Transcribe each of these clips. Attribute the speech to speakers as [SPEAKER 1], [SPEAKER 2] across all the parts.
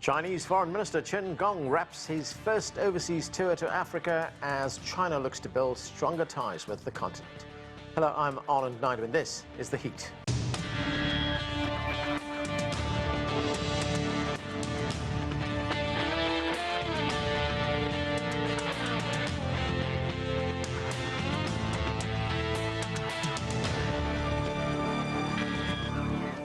[SPEAKER 1] Chinese Foreign Minister Qin Gang wraps his first overseas tour to Africa as China looks to build stronger ties with the continent. Hello, I'm Anand Naidu and this is The Heat.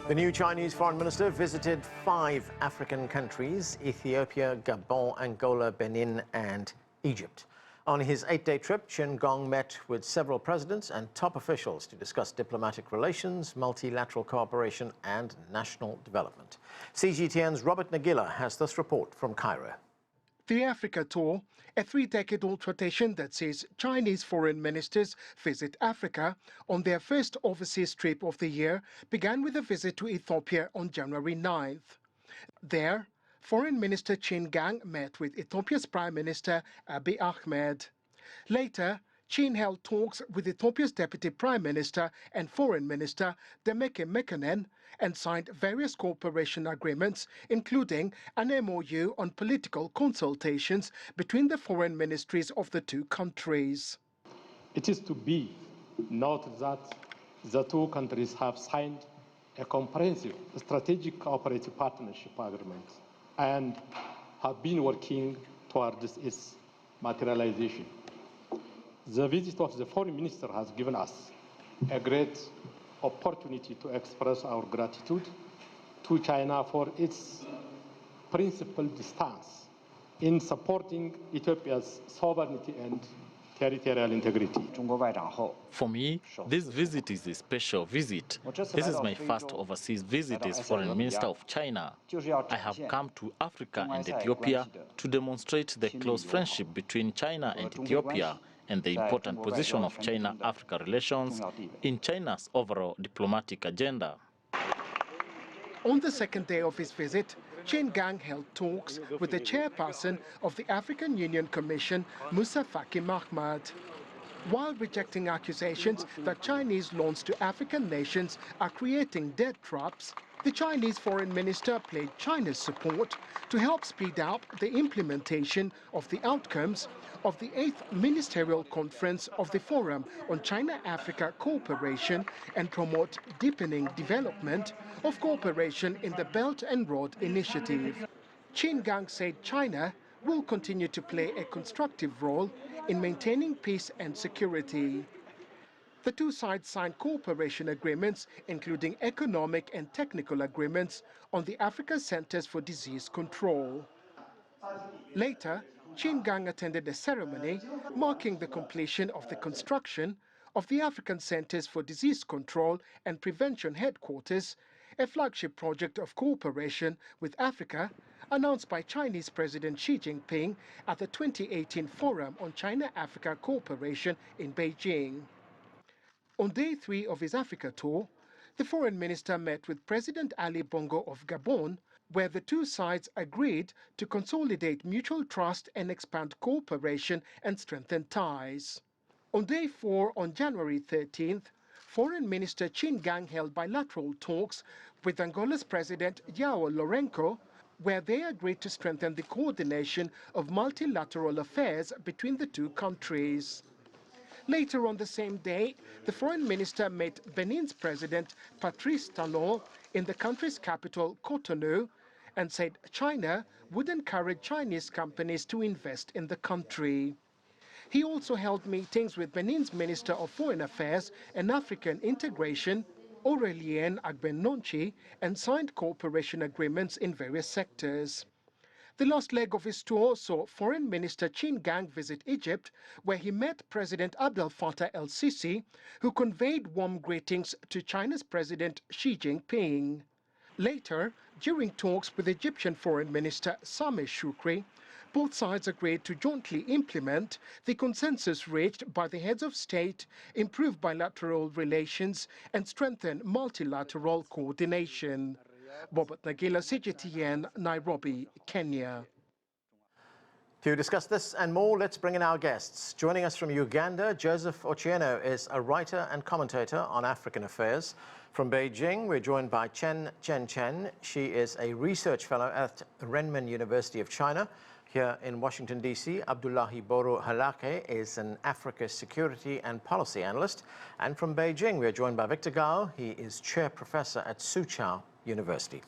[SPEAKER 1] The new Chinese foreign minister visited 5 African countries: Ethiopia, Gabon, Angola, Benin and Egypt. On his 8-day trip, Qin Gang met with several presidents and top officials to discuss diplomatic relations, multilateral cooperation and national development. CGTN's Robert Nagila has this report from Cairo.
[SPEAKER 2] The Africa Tour, a 3-decade-old tradition that sees Chinese foreign ministers visit Africa on their first overseas trip of the year, began with a visit to Ethiopia on January 9th. There, Foreign Minister Qin Gang met with Ethiopia's Prime Minister Abiy Ahmed. Later, Qin held talks with Ethiopia's Deputy Prime Minister and Foreign Minister Demeke Mekonnen and signed various cooperation agreements, including an MOU on political consultations between the foreign ministries of the two countries.
[SPEAKER 3] It is to be noted that the two countries have signed a comprehensive strategic cooperative partnership agreement and have been working towards its materialization. The visit of the foreign minister has given us a great opportunity to express our gratitude to China for its principled stance in supporting Ethiopia's sovereignty and territorial integrity.
[SPEAKER 4] For me, this visit is a special visit. This is my first overseas visit as Foreign Minister of China. I have come to Africa and Ethiopia to demonstrate the close friendship between China and Ethiopia and the important position of China-Africa relations in China's overall diplomatic agenda.
[SPEAKER 2] On the second day of his visit, Qin Gang held talks with the chairperson of the African Union Commission, Moussa Faki Mahamat. While rejecting accusations that Chinese loans to African nations are creating debt traps, the Chinese foreign minister pledged China's support to help speed up the implementation of the outcomes of the 8th Ministerial Conference of the Forum on China-Africa Cooperation and promote deepening development of cooperation in the Belt and Road Initiative. Qin Gang said China will continue to play a constructive role in maintaining peace and security. The two sides signed cooperation agreements, including economic and technical agreements on the Africa Centers for Disease Control. Later, Qin Gang attended a ceremony marking the completion of the construction of the African Centers for Disease Control and Prevention Headquarters, a flagship project of cooperation with Africa announced by Chinese President Xi Jinping at the 2018 Forum on China-Africa Cooperation in Beijing. On day 3 of his Africa tour, the foreign minister met with President Ali Bongo of Gabon, where the two sides agreed to consolidate mutual trust and expand cooperation and strengthen ties. On day 4, on January 13th, Foreign Minister Qin Gang held bilateral talks with Angola's President João Lourenço, where they agreed to strengthen the coordination of multilateral affairs between the two countries. Later on the same day, the foreign minister met Benin's President Patrice Talon in the country's capital, Cotonou, and said China would encourage Chinese companies to invest in the country. He also held meetings with Benin's Minister of Foreign Affairs and African Integration, Aurélien Agbenonchi, and signed cooperation agreements in various sectors. The last leg of his tour saw Foreign Minister Qin Gang visit Egypt, where he met President Abdel Fattah el-Sisi, who conveyed warm greetings to China's President Xi Jinping. Later, during talks with Egyptian Foreign Minister Sameh Shoukry, both sides agreed to jointly implement the consensus reached by the heads of state, improve bilateral relations, and strengthen multilateral coordination. Robert Nagila, CGTN, Nairobi, Kenya.
[SPEAKER 1] To discuss this and more, let's bring in our guests. Joining us from Uganda, Joseph Ochieno is a writer and commentator on African affairs. From Beijing, we're joined by Chen. She is a research fellow at Renmin University of China. Here in Washington, D.C., Abdullahi Boru Halakhe is an Africa security and policy analyst. And from Beijing, we're joined by Victor Gao. He is chair professor at Soochow University.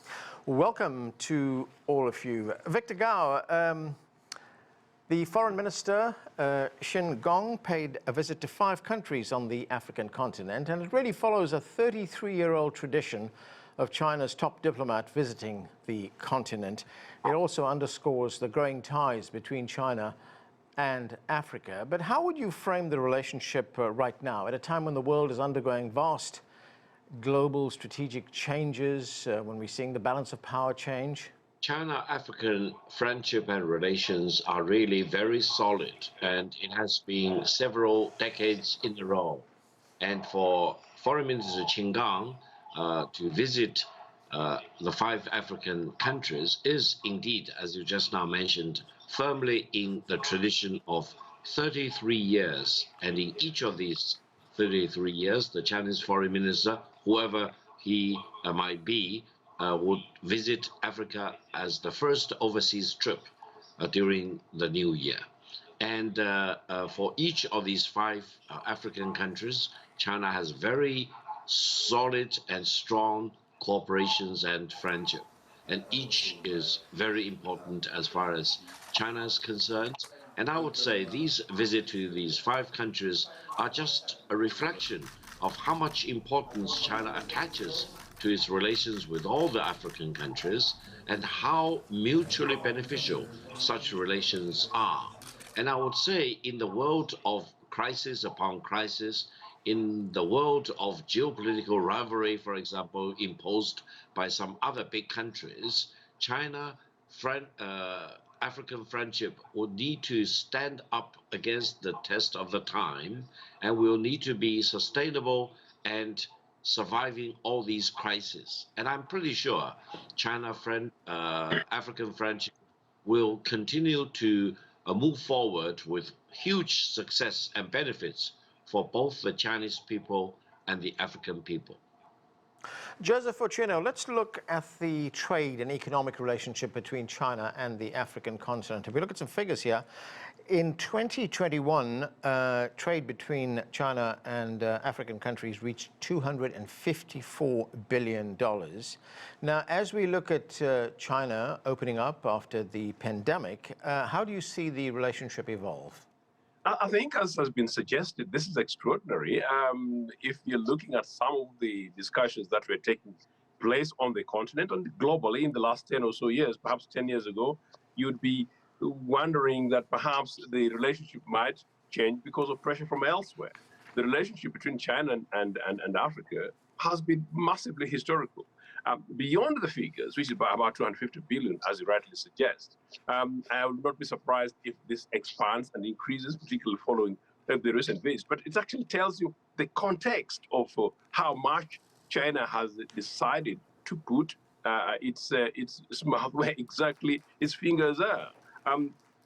[SPEAKER 1] Welcome to all of you. Victor Gao, the Foreign Minister, Qin Gang, paid a visit to 5 countries on the African continent, and it really follows a 33-year-old tradition of China's top diplomat visiting the continent. It also underscores the growing ties between China and Africa. But how would you frame the relationship right now, at a time when the world is undergoing vast global strategic changes, when we're seeing the balance of power change?
[SPEAKER 5] China-African friendship and relations are really very solid, and it has been several decades in a row. And for Foreign Minister Qin Gang to visit the 5 African countries is indeed, as you just now mentioned, firmly in the tradition of 33 years. And in each of these 33 years, the Chinese Foreign Minister, whoever he might be, would visit Africa as the first overseas trip during the new year. And for each of these 5 African countries, China has very solid and strong cooperations and friendship. And each is very important as far as China is concerned. And I would say these visits to these 5 countries are just a reflection of how much importance China attaches to its relations with all the African countries and how mutually beneficial such relations are. And I would say in the world of crisis upon crisis, in the world of geopolitical rivalry, for example, imposed by some other big countries, China-African friendship would need to stand up against the test of the time and will need to be sustainable and surviving all these crises. And I'm pretty sure China-African friendship will continue to move forward with huge success and benefits for both the Chinese people and the African people.
[SPEAKER 1] Joseph Ochieno, let's look at the trade and economic relationship between China and the African continent. If we look at some figures here, in 2021, trade between China and African countries reached $254 billion. Now, as we look at China opening up after the pandemic, how do you see the relationship evolve?
[SPEAKER 6] I think, as has been suggested, this is extraordinary. If you're looking at some of the discussions that were taking place on the continent and globally in the last 10 or so years, perhaps 10 years ago, you'd be wondering that perhaps the relationship might change because of pressure from elsewhere. The relationship between China and Africa has been massively historical. Beyond the figures, which is about 250 billion, as you rightly suggest, I would not be surprised if this expands and increases, particularly following the recent visit. But it actually tells you the context of how much China has decided to put its mouth where exactly its fingers are.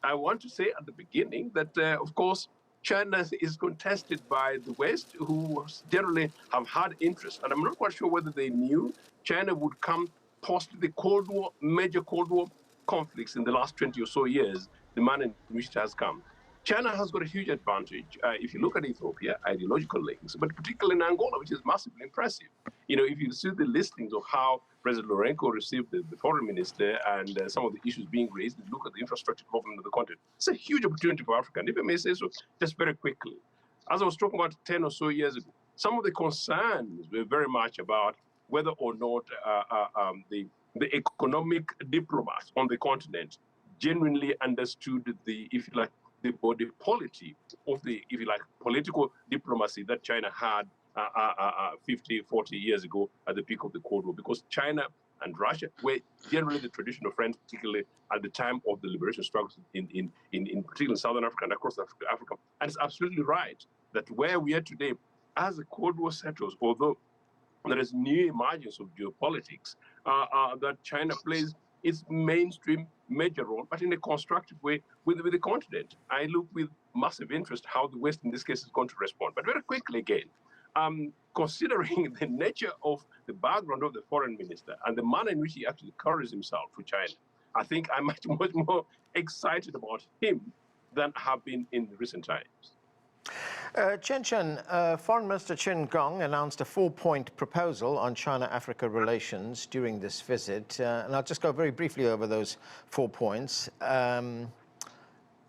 [SPEAKER 6] I want to say at the beginning that, of course, China is contested by the West, who generally have had interest. And I'm not quite sure whether they knew China would come post the Cold War, major Cold War conflicts in the last 20 or so years, the manner in which it has come. China has got a huge advantage. If you look at Ethiopia, ideological links, but particularly in Angola, which is massively impressive. You know, if you see the listings of how President Lourenco received the foreign minister and some of the issues being raised, and look at the infrastructure development of the continent, it's a huge opportunity for Africa. And if I may say so, just very quickly, as I was talking about 10 or so years ago, some of the concerns were very much about whether or not the economic diplomats on the continent genuinely understood the, if you like, the body politic of the, if you like, political diplomacy that China had 50, 40 years ago at the peak of the Cold War, because China and Russia were generally the traditional friends, particularly at the time of the liberation struggles in particularly Southern Africa and across Africa. And it's absolutely right that where we are today, as the Cold War settles, although there is new emergence of geopolitics, that China plays its mainstream major role, but in a constructive way with the continent. I look with massive interest how the West in this case is going to respond. But very quickly again, considering the nature of the background of the foreign minister and the manner in which he actually carries himself for China, I think I'm much more excited about him than I have been in recent times.
[SPEAKER 1] Chenchen, Foreign Minister Qin Gang announced a 4-point proposal on China-Africa relations during this visit. And I'll just go very briefly over those 4 points.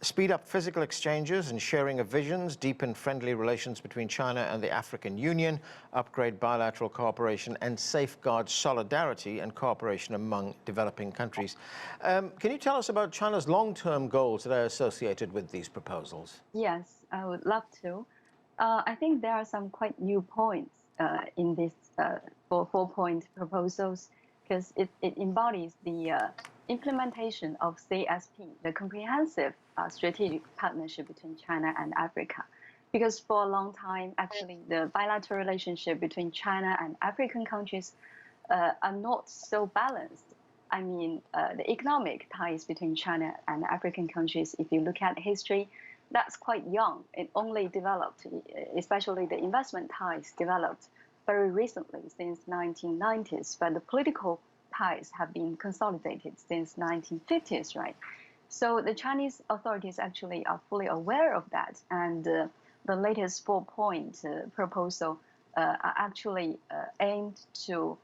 [SPEAKER 1] Speed up physical exchanges and sharing of visions, deepen friendly relations between China and the African Union, upgrade bilateral cooperation, and safeguard solidarity and cooperation among developing countries. Can you tell us about China's long-term goals that are associated with these proposals?
[SPEAKER 7] Yes, I would love to. I think there are some quite new points in this 4-point proposals, because it embodies the implementation of CSP, the comprehensive strategic partnership between China and Africa. Because for a long time, actually, the bilateral relationship between China and African countries are not so balanced. I mean, the economic ties between China and African countries, if you look at history, that's quite young. It only developed, especially the investment ties developed very recently, since 1990s, but the political ties have been consolidated since 1950s, right? So the Chinese authorities actually are fully aware of that, and the latest 4-point proposal are actually aimed to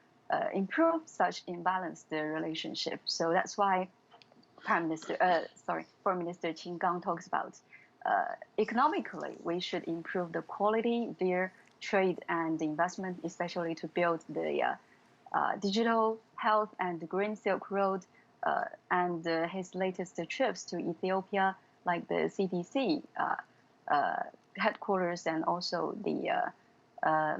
[SPEAKER 7] improve such imbalanced relationship. So that's why Foreign Minister Qin Gang talks about economically we should improve the quality via trade and investment, especially to build the digital health and the Green Silk Road, and his latest trips to Ethiopia, like the CDC headquarters, and also the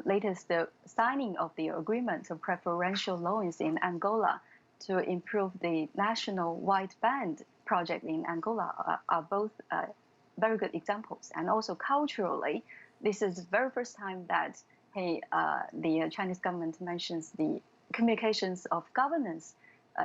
[SPEAKER 7] latest signing of the agreement of preferential loans in Angola to improve the national wideband project in Angola are both very good examples. And also culturally, this is the very first time that the Chinese government mentions the communications of governance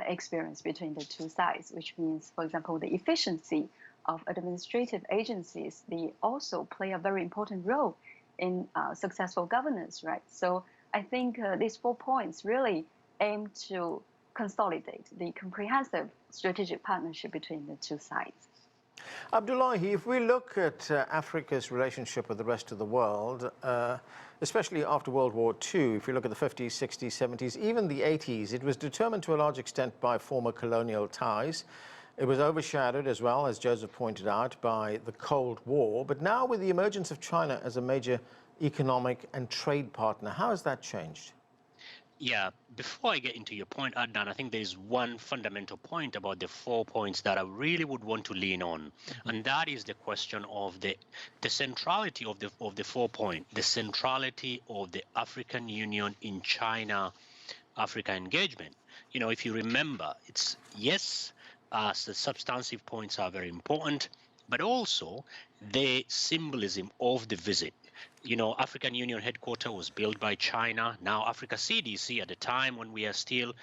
[SPEAKER 7] experience between the two sides, which means, for example, the efficiency of administrative agencies. They also play a very important role in successful governance, right? So I think these 4 points really aim to consolidate the comprehensive strategic partnership between the two sides.
[SPEAKER 1] Abdullahi, if we look at Africa's relationship with the rest of the world, especially after World War II, if you look at the 50s, 60s, 70s, even the 80s, it was determined to a large extent by former colonial ties. It was overshadowed as well, as Joseph pointed out, by the Cold War. But now with the emergence of China as a major economic and trade partner, how has that changed?
[SPEAKER 8] Yeah, before I get into your point, Adnan, I think there's one fundamental point about the 4 points that I really would want to lean on, and that is the question of the centrality of the 4 point, the centrality of the African Union in China-Africa engagement. You know, if you remember, it's yes, the substantive points are very important, but also the symbolism of the visit. You know, African Union headquarters was built by China. Now Africa CDC, at the time when we are still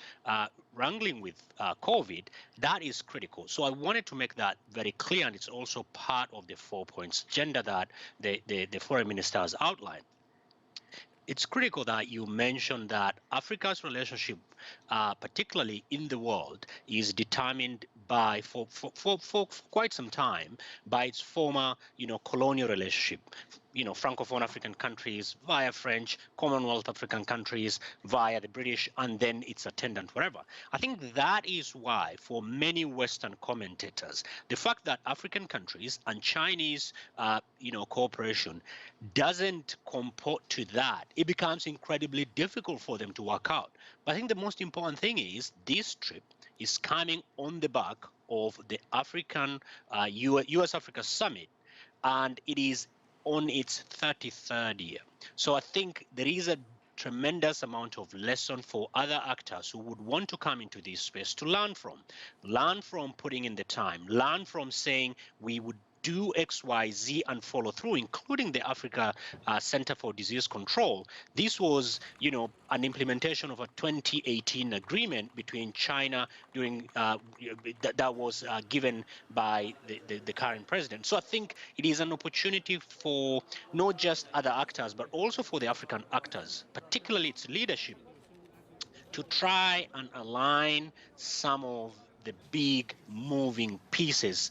[SPEAKER 8] wrangling with COVID, that is critical. So I wanted to make that very clear, and it's also part of the 4 points agenda that the foreign minister has outlined. It's critical that you mention that Africa's relationship, particularly in the world, is determined by, for quite some time, by its former, colonial relationship. Francophone African countries via French, Commonwealth African countries via the British, and then its attendant, whatever. I think that is why, for many Western commentators, the fact that African countries and Chinese, cooperation doesn't comport to that, it becomes incredibly difficult for them to work out. But I think the most important thing is this trip is coming on the back of the African US-Africa Summit, and it is on its 33rd year. So I think there is a tremendous amount of lesson for other actors who would want to come into this space to learn from putting in the time, learn from saying we would do X, Y, Z and follow through, including the Africa Center for Disease Control. This was, an implementation of a 2018 agreement between China during that was given by the current president. So I think it is an opportunity for not just other actors, but also for the African actors, particularly its leadership, to try and align some of the big moving pieces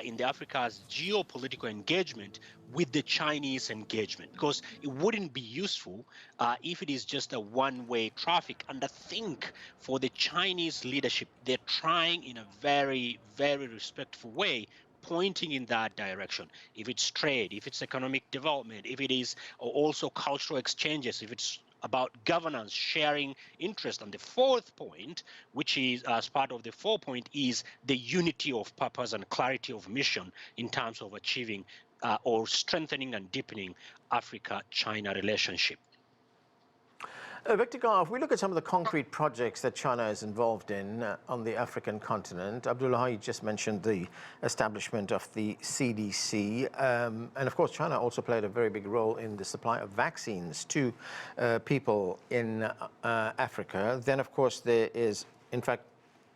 [SPEAKER 8] in the Africa's geopolitical engagement with the Chinese engagement, because it wouldn't be useful if it is just a one-way traffic. And I think for the Chinese leadership, they're trying in a very, very respectful way, pointing in that direction. If it's trade, if it's economic development, if it is also cultural exchanges, if it's about governance, sharing interest. And the fourth point, which is as part of the 4-point, is the unity of purpose and clarity of mission in terms of achieving or strengthening and deepening Africa-China relationship.
[SPEAKER 1] Victor Gar, if we look at some of the concrete projects that China is involved in on the African continent, Abdullahi just mentioned the establishment of the CDC. And of course, China also played a very big role in the supply of vaccines to people in Africa. Then, of course, there is, in fact,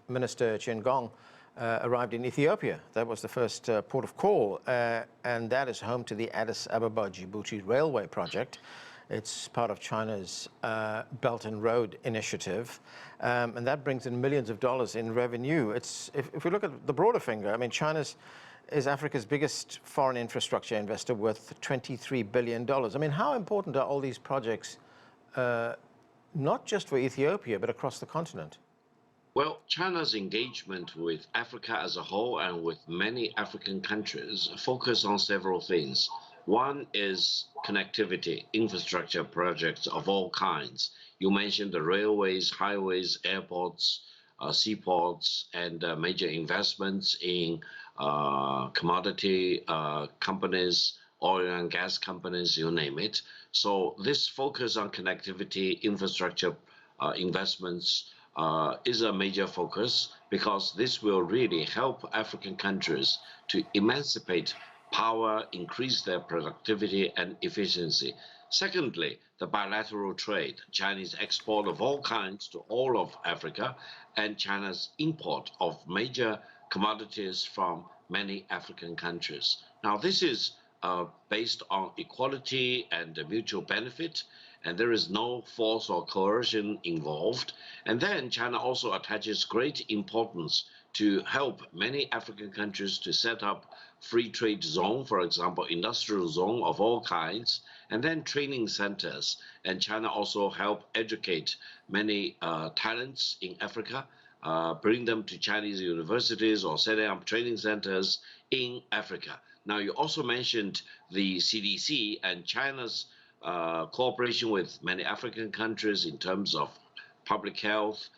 [SPEAKER 1] Minister Qin Gang arrived in Ethiopia. That was the first port of call. And that is home to the Addis Ababa-Djibouti Railway project. It's part of China's Belt and Road Initiative, and that brings in millions of dollars in revenue. If we look at the broader finger, I mean, China is Africa's biggest foreign infrastructure investor, worth $23 billion. I mean, how important are all these projects, not just for Ethiopia, but across the continent?
[SPEAKER 5] Well, China's engagement with Africa as a whole and with many African countries focus on several things. One is connectivity, infrastructure projects of all kinds. You mentioned the railways, highways, airports, seaports, and major investments in commodity companies, oil and gas companies, you name it. So this focus on connectivity, infrastructure investments is a major focus, because this will really help African countries to emancipate power, increase their productivity and efficiency. Secondly, the bilateral trade, Chinese export of all kinds to all of Africa, and China's import of major commodities from many African countries. Now, this is based on equality and mutual benefit, and there is no force or coercion involved. And then China also attaches great importance to help many African countries to set up free trade zone, for example, industrial zone of all kinds, and then training centers. And China also help educate many talents in Africa, bring them to Chinese universities or setting up training centers in Africa. Now, you also mentioned the CDC and China's cooperation with many African countries in terms of public health,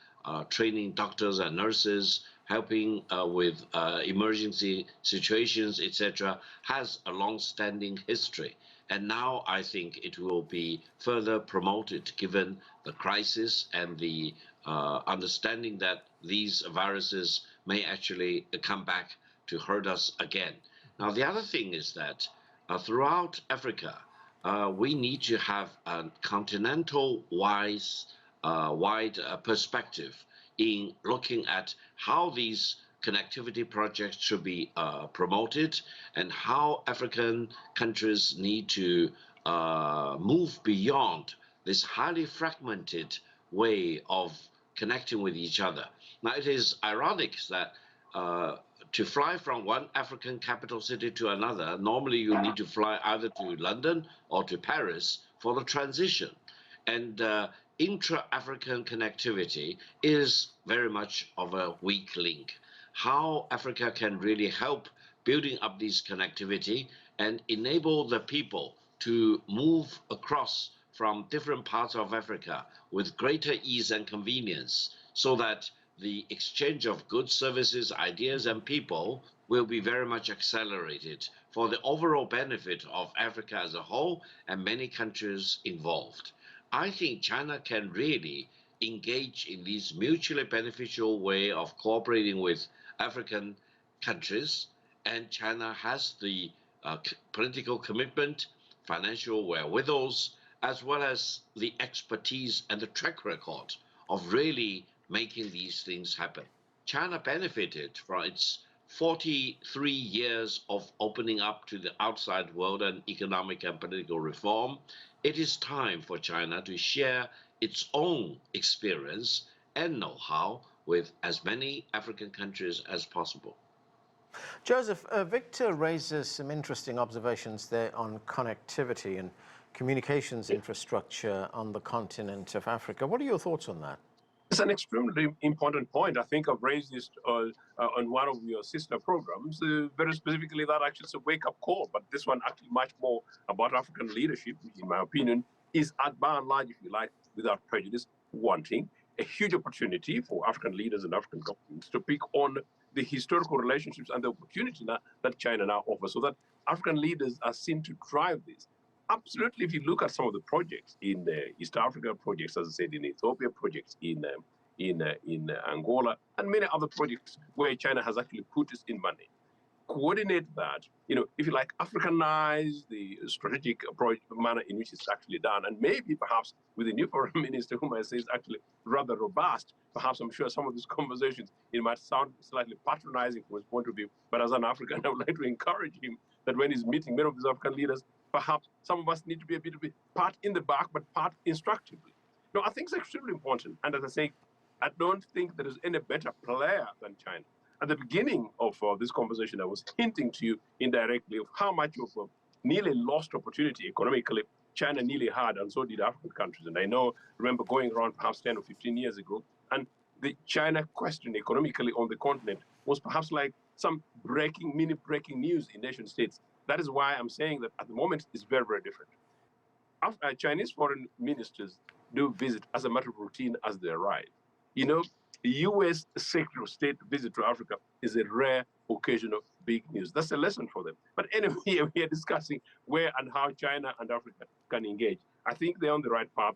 [SPEAKER 5] training doctors and nurses, helping with emergency situations, etc., has a long-standing history. And now I think it will be further promoted given the crisis and the understanding that these viruses may actually come back to hurt us again. Now, the other thing is that throughout Africa, we need to have a continental-wide perspective in looking at how these connectivity projects should be promoted and how African countries need to move beyond this highly fragmented way of connecting with each other. Now, it is ironic that to fly from one African capital city to another, normally you need to fly either to London or to Paris for the transition. And intra-African connectivity is very much of a weak link. How Africa can really help building up this connectivity and enable the people to move across from different parts of Africa with greater ease and convenience, so that the exchange of goods, services, ideas, and people will be very much accelerated for the overall benefit of Africa as a whole and many countries involved. I think China can really engage in this mutually beneficial way of cooperating with African countries and China has the political commitment, financial wherewithals, as well as the expertise and the track record of really making these things happen. China benefited from its 43 years of opening up to the outside world and economic and political reform. It is time for China to share its own experience and know-how with as many African countries as possible.
[SPEAKER 1] Joseph, Victor raises some interesting observations there on connectivity and communications infrastructure on the continent of Africa. What are your thoughts on that?
[SPEAKER 6] It's an extremely important point. I think I've raised this on one of your sister programs, very specifically that actually is a wake-up call, but this one actually much more about African leadership, which in my opinion is by and large, if you like, without prejudice, wanting a huge opportunity for African leaders and African governments to pick on the historical relationships and the opportunity that China now offers, so that African leaders are seen to drive this. Absolutely, if you look at some of the projects in East Africa, projects, as I said, in Ethiopia, projects in Angola, and many other projects where China has actually put its in money, coordinate that, if you like, Africanize the strategic approach, manner in which it's actually done, and maybe perhaps with the new foreign minister, whom I say is actually rather robust, perhaps I'm sure some of these conversations, it might sound slightly patronizing from his point of view, but as an African, I would like to encourage him that when he's meeting many of these African leaders, perhaps some of us need to be a bit of a part in the back, but part instructively. No, I think it's extremely important. And as I say, I don't think there is any better player than China. At the beginning of this conversation, I was hinting to you indirectly of how much of a nearly lost opportunity economically China nearly had, and so did African countries. And I remember going around perhaps 10 or 15 years ago, and the China question economically on the continent was perhaps like some mini breaking news in nation states. That is why I'm saying that at the moment it's very, very different. Chinese foreign ministers do visit as a matter of routine as they arrive. The U.S. Secretary of State visit to Africa is a rare occasion of big news. That's a lesson for them. But anyway, we are discussing where and how China and Africa can engage. I think they're on the right path.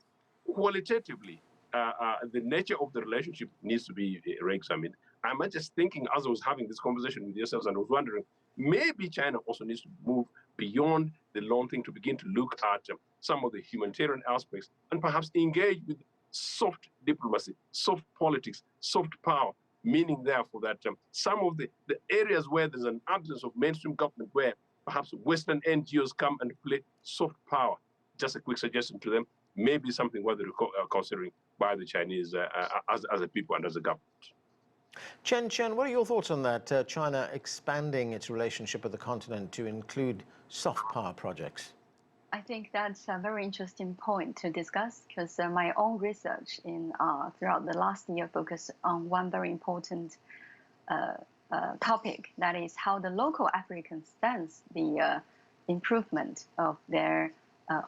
[SPEAKER 6] Qualitatively, the nature of the relationship needs to be re-examined. I'm just thinking, as I was having this conversation with yourselves, and I was wondering, maybe China also needs to move beyond the long thing to begin to look at some of the humanitarian aspects and perhaps engage with soft diplomacy, soft politics, soft power, meaning therefore that some of the areas where there's an absence of mainstream government, where perhaps Western NGOs come and play soft power. Just a quick suggestion to them, maybe something worth considering by the Chinese as a people and as a government.
[SPEAKER 1] Chen, what are your thoughts on that? China expanding its relationship with the continent to include soft power projects?
[SPEAKER 7] I think that's a very interesting point to discuss, because my own research throughout the last year focused on one very important topic, that is how the local Africans sense the improvement of their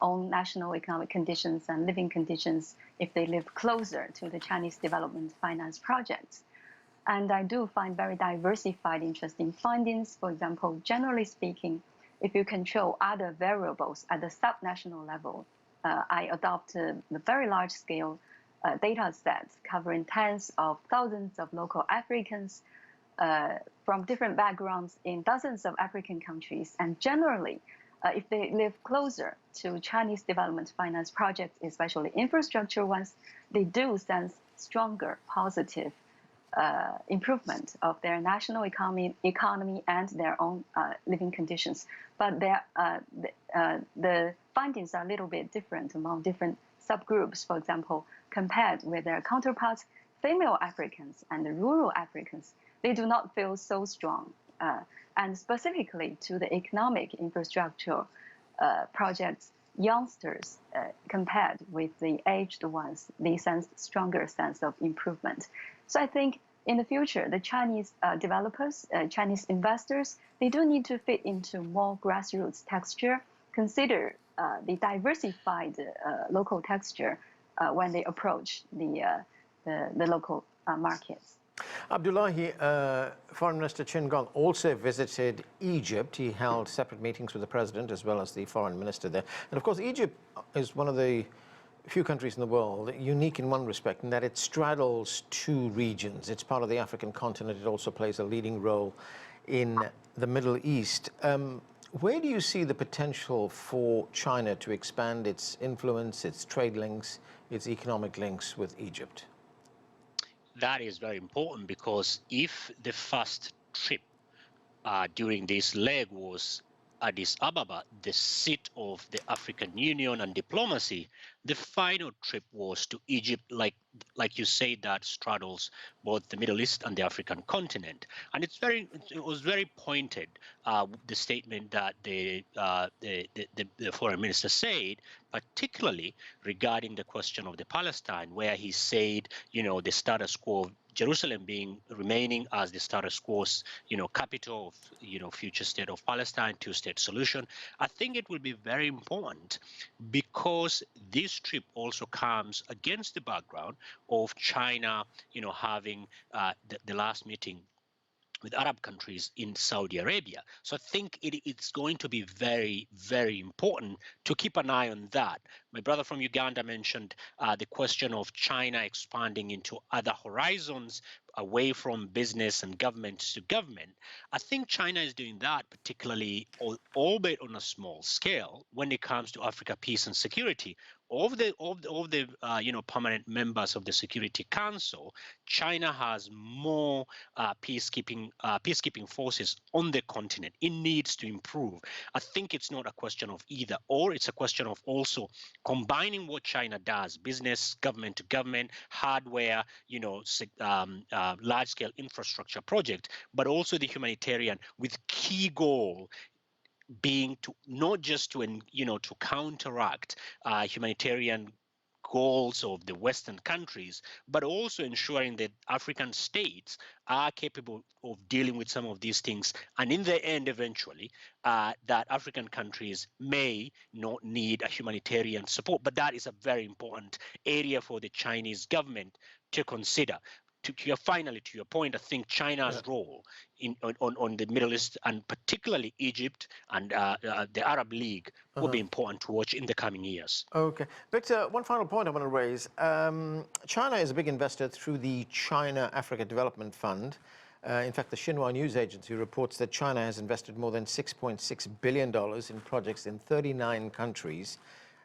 [SPEAKER 7] own national economic conditions and living conditions if they live closer to the Chinese development finance projects. And I do find very diversified, interesting findings. For example, generally speaking, if you control other variables at the subnational level, I adopt the very large-scale data sets covering tens of thousands of local Africans from different backgrounds in dozens of African countries. And generally, if they live closer to Chinese development finance projects, especially infrastructure ones, they do sense stronger positive improvement of their national economy and their own living conditions. But the findings are a little bit different among different subgroups. For example, compared with their counterparts, female Africans and the rural Africans, they do not feel so strong. And specifically to the economic infrastructure projects, youngsters compared with the aged ones, they sense stronger sense of improvement. So I think in the future, the Chinese developers, Chinese investors, they do need to fit into more grassroots texture, consider the diversified local texture when they approach the local markets.
[SPEAKER 1] Abdullahi, Foreign Minister Qin Gang also visited Egypt. He held separate meetings with the president as well as the foreign minister there. And of course, Egypt is one of the few countries in the world unique in one respect, in that it straddles two regions. It's part of the African continent. It also plays a leading role in the Middle East. Where do you see the potential for China to expand its influence, its trade links, its economic links with Egypt?
[SPEAKER 8] That is very important, because if the first trip during this leg was Addis Ababa, the seat of the African Union and diplomacy, the final trip was to Egypt, like you say, that straddles both the Middle East and the African continent. And it was very pointed, the statement that the foreign minister said, particularly regarding the question of the Palestine, where he said, the status quo of Jerusalem remaining as the status quo's, capital of, future state of Palestine, two-state solution. I think it will be very important, because this trip also comes against the background of China, having the last meeting with Arab countries in Saudi Arabia. So I think it's going to be very, very important to keep an eye on that. My brother from Uganda mentioned the question of China expanding into other horizons away from business and government to government. I think China is doing that, particularly, albeit on a small scale, when it comes to Africa peace and security. Of the permanent members of the Security Council, China has more peacekeeping forces on the continent. It needs to improve. I think it's not a question of either or. It's a question of also combining what China does: business, government to government, hardware, large-scale infrastructure project, but also the humanitarian, with key goal being to not just to counteract humanitarian goals of the Western countries, but also ensuring that African states are capable of dealing with some of these things, and in the end, eventually, that African countries may not need a humanitarian support. But that is a very important area for the Chinese government to consider. Finally, to your point, I think China's role on the Middle East, and particularly Egypt and the Arab League, will be important to watch in the coming years.
[SPEAKER 1] Okay. Victor, one final point I want to raise. China is a big investor through the China-Africa Development Fund. In fact, the Xinhua news agency reports that China has invested more than $6.6 billion in projects in 39 countries.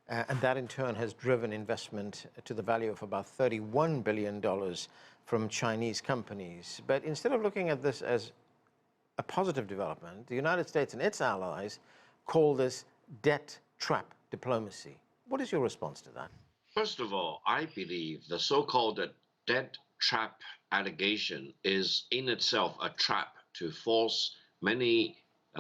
[SPEAKER 1] And that in turn has driven investment to the value of about $31 billion from Chinese companies. But instead of looking at this as a positive development, the United States and its allies call this debt trap diplomacy. What is your response to that?
[SPEAKER 5] First of all, I believe the so-called debt trap allegation is in itself a trap to force many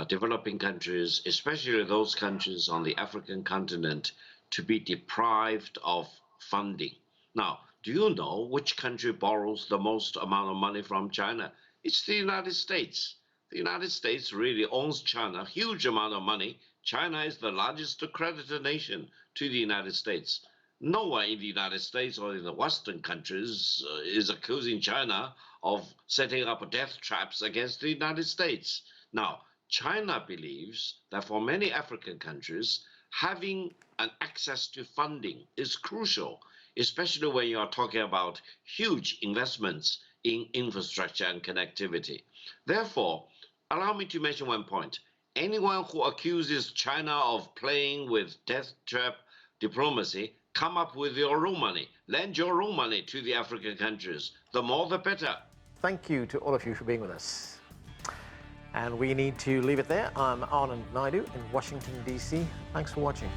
[SPEAKER 5] developing countries, especially those countries on the African continent, to be deprived of funding. Now, do you know which country borrows the most amount of money from China? It's the United States. The United States really owns China, a huge amount of money. China is the largest creditor nation to the United States. No one in the United States or in the Western countries is accusing China of setting up death traps against the United States. Now, China believes that for many African countries, having an access to funding is crucial, especially when you are talking about huge investments in infrastructure and connectivity. Therefore, allow me to mention one point. Anyone who accuses China of playing with death trap diplomacy, come up with your own money. Lend your own money to the African countries. The more, the better.
[SPEAKER 1] Thank you to all of you for being with us. And we need to leave it there. I'm Anand Naidu in Washington, D.C. Thanks for watching.